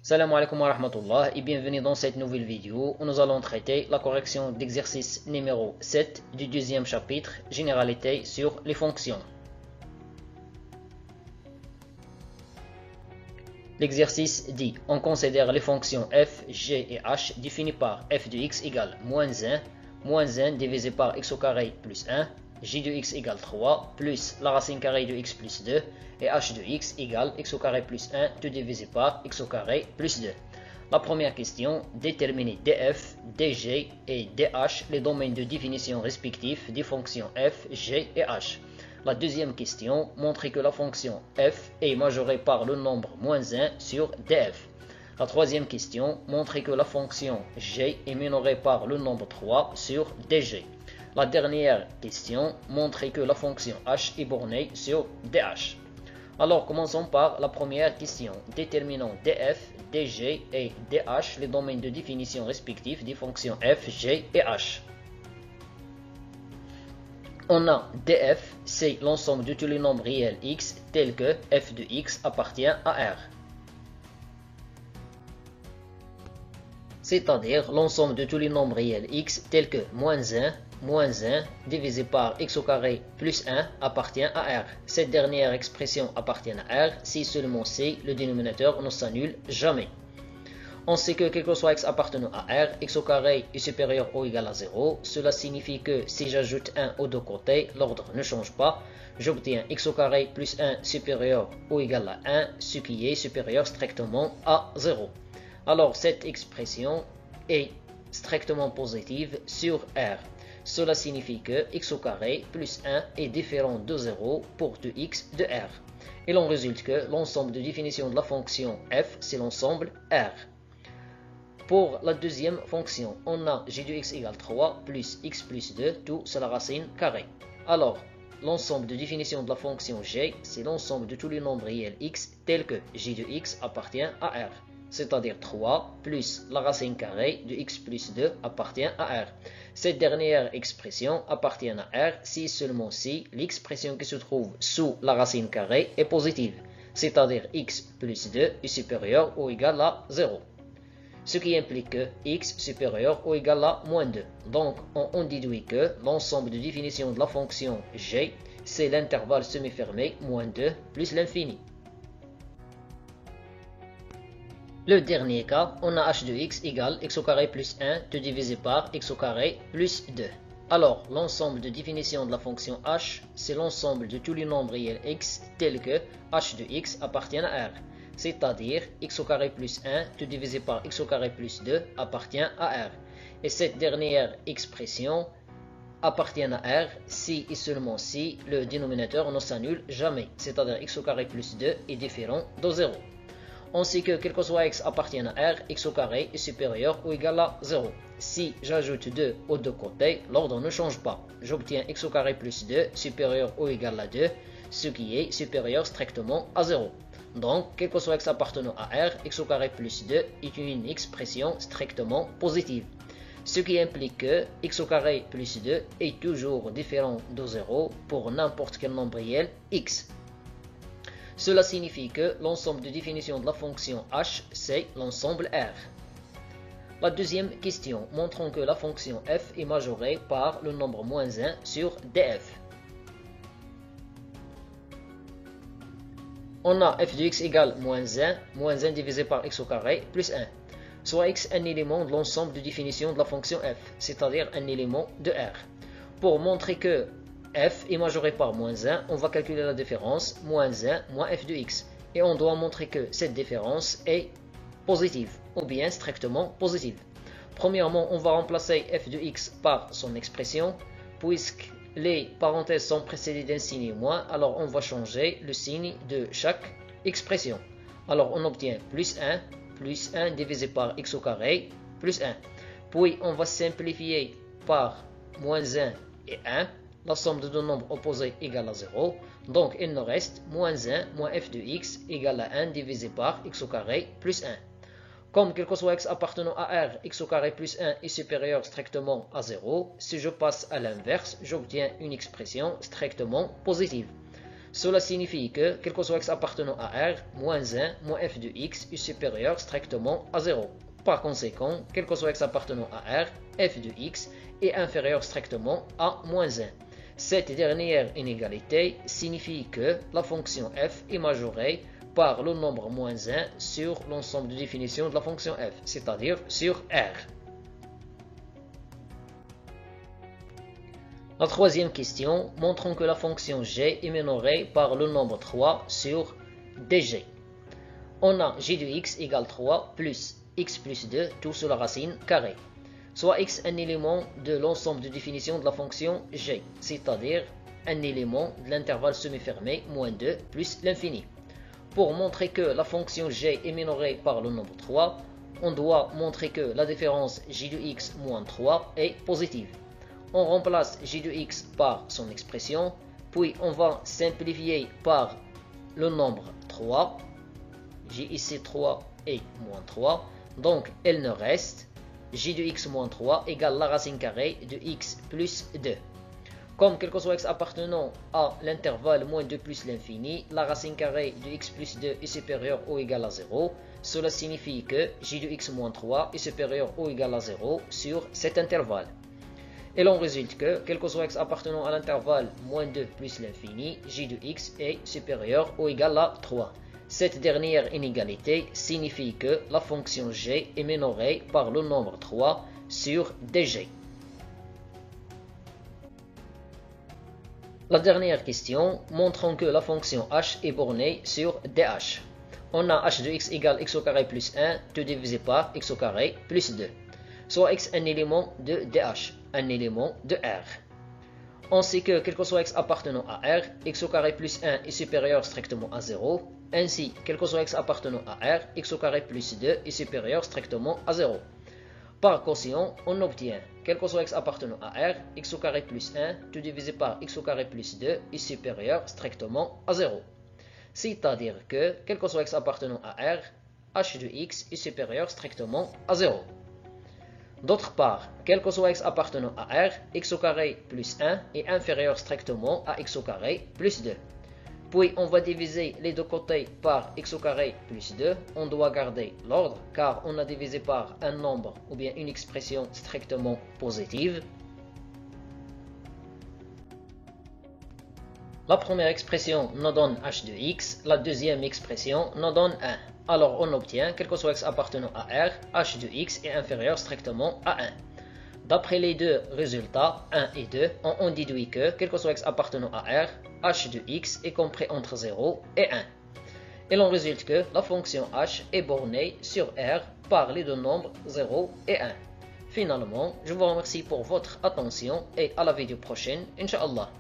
Salam alaikum wa rahmatullah et bienvenue dans cette nouvelle vidéo où nous allons traiter la correction d'exercice numéro 7 du deuxième chapitre, Généralité sur les fonctions. L'exercice dit, on considère les fonctions f, g et h définies par f de x égale moins 1 divisé par x au carré plus 1, j de x égale 3, plus la racine carrée de x plus 2, et h de x égale x au carré plus 1, tout divisé par x au carré plus 2. La première question, déterminer df, dg et dh, les domaines de définition respectifs des fonctions f, g et h. La deuxième question, montrer que la fonction f est majorée par le nombre moins 1 sur df. La troisième question, montrer que la fonction g est minorée par le nombre 3 sur dg. La dernière question, montrer que la fonction h est bornée sur dh. Alors commençons par la première question. Déterminons df, dg et dh, les domaines de définition respectifs des fonctions f, g et h. On a df, c'est l'ensemble de tous les nombres réels x tels que f de x appartient à R. C'est-à-dire l'ensemble de tous les nombres réels x tels que moins 1 divisé par x au carré plus 1 appartient à R. Cette dernière expression appartient à R si seulement si le dénominateur ne s'annule jamais. On sait que quel que soit x appartenant à R, x au carré est supérieur ou égal à 0. Cela signifie que si j'ajoute 1 aux deux côtés, l'ordre ne change pas. J'obtiens x au carré plus 1 supérieur ou égal à 1, ce qui est supérieur strictement à 0. Alors cette expression est strictement positive sur R. Cela signifie que x au carré plus 1 est différent de 0 pour 2x de R. Il en résulte que l'ensemble de définition de la fonction f, c'est l'ensemble R. Pour la deuxième fonction, on a g de x égale 3 plus x plus 2, tout c'est la racine carrée. Alors, l'ensemble de définition de la fonction g, c'est l'ensemble de tous les nombres réels x tels que g de x appartient à R. C'est-à-dire 3 plus la racine carrée de x plus 2 appartient à R. Cette dernière expression appartient à R si seulement si l'expression qui se trouve sous la racine carrée est positive, c'est-à-dire x plus 2 est supérieur ou égal à 0. Ce qui implique que x supérieur ou égal à moins 2. Donc, on déduit que l'ensemble de définition de la fonction g, c'est l'intervalle semi-fermé moins 2 plus l'infini. Le dernier cas, on a h de x égale x au carré plus 1 tout divisé par x au carré plus 2. Alors, l'ensemble de définition de la fonction h, c'est l'ensemble de tous les nombres réels x tels que h de x appartient à R. C'est-à-dire x au carré plus 1 tout divisé par x au carré plus 2 appartient à R. Et cette dernière expression appartient à R si et seulement si le dénominateur ne s'annule jamais, c'est-à-dire x au carré plus 2 est différent de 0. On sait que quel que soit x appartient à R, x au carré est supérieur ou égal à 0. Si j'ajoute 2 aux deux côtés, l'ordre ne change pas. J'obtiens x au carré plus 2 supérieur ou égal à 2, ce qui est supérieur strictement à 0. Donc, quel que soit x appartenant à R, x au carré plus 2 est une expression strictement positive. Ce qui implique que x au carré plus 2 est toujours différent de 0 pour n'importe quel nombre réel x. Cela signifie que l'ensemble de définition de la fonction h, c'est l'ensemble R. La deuxième question, montrons que la fonction f est majorée par le nombre moins 1 sur df. On a f de x égale moins 1 divisé par x au carré plus 1, soit x un élément de l'ensemble de définition de la fonction f, c'est-à-dire un élément de R. Pour montrer que f est majoré par moins 1, on va calculer la différence moins 1 moins f de x. Et on doit montrer que cette différence est positive, ou bien strictement positive. Premièrement, on va remplacer f de x par son expression. Puisque les parenthèses sont précédées d'un signe moins, alors on va changer le signe de chaque expression. Alors on obtient plus 1 divisé par x au carré, plus 1. Puis on va simplifier par moins 1 et 1. La somme de deux nombres opposés égale à 0. Donc, il nous reste moins 1 moins f de x égale à 1 divisé par x au carré plus 1. Comme quel que soit x appartenant à R, x au carré plus 1 est supérieur strictement à 0, si je passe à l'inverse, j'obtiens une expression strictement positive. Cela signifie que, quel que soit x appartenant à R, moins 1 moins f de x est supérieur strictement à 0. Par conséquent, quel que soit x appartenant à R, f de x est inférieur strictement à moins 1. Cette dernière inégalité signifie que la fonction f est majorée par le nombre moins 1 sur l'ensemble de définition de la fonction f, c'est-à-dire sur R. La troisième question, montrons que la fonction g est minorée par le nombre 3 sur dg. On a g de x égale 3 plus x plus 2 tout sur la racine carrée. Soit x un élément de l'ensemble de définition de la fonction g, c'est-à-dire un élément de l'intervalle semi-fermé moins 2 plus l'infini. Pour montrer que la fonction g est minorée par le nombre 3, on doit montrer que la différence g de x moins 3 est positive. On remplace g de x par son expression, puis on va simplifier par le nombre 3. J ici 3 et moins 3. Donc, il ne reste j de x moins 3 égale la racine carrée de x plus 2. Comme quel que soit x appartenant à l'intervalle moins 2 plus l'infini, la racine carrée de x plus 2 est supérieure ou égale à 0. Cela signifie que j de x moins 3 est supérieur ou égal à 0 sur cet intervalle. Et l'on résulte que, quel que soit x appartenant à l'intervalle moins 2 plus l'infini, j de x est supérieur ou égal à 3. Cette dernière inégalité signifie que la fonction g est minorée par le nombre 3 sur dg. La dernière question, montrons que la fonction h est bornée sur dh. On a h de x égale x au carré plus 1, tout divisé par x au carré plus 2. Soit x un élément de dh, un élément de R. On sait que, quel que soit x appartenant à R, x au carré plus 1 est supérieur strictement à 0. Ainsi, quel que soit x appartenant à R, x au carré plus 2 est supérieur strictement à 0. Par quotient, on obtient, quel que soit x appartenant à R, x au carré plus 1, tout divisé par x au carré plus 2 est supérieur strictement à 0. C'est-à-dire que, quel que soit x appartenant à R, h de x est supérieur strictement à 0. D'autre part, quel que soit x appartenant à R, x au carré plus 1 est inférieur strictement à x au carré plus 2. Puis on va diviser les deux côtés par x au carré plus 2. On doit garder l'ordre car on a divisé par un nombre ou bien une expression strictement positive. La première expression nous donne h de x, la deuxième expression nous donne 1. Alors on obtient, quel que soit x appartenant à R, h de x est inférieur strictement à 1. D'après les deux résultats, 1 et 2, on déduit que, quel que soit x appartenant à R, h de x est compris entre 0 et 1. Et l'on résulte que la fonction h est bornée sur R par les deux nombres 0 et 1. Finalement, je vous remercie pour votre attention et à la vidéo prochaine, Inch'Allah.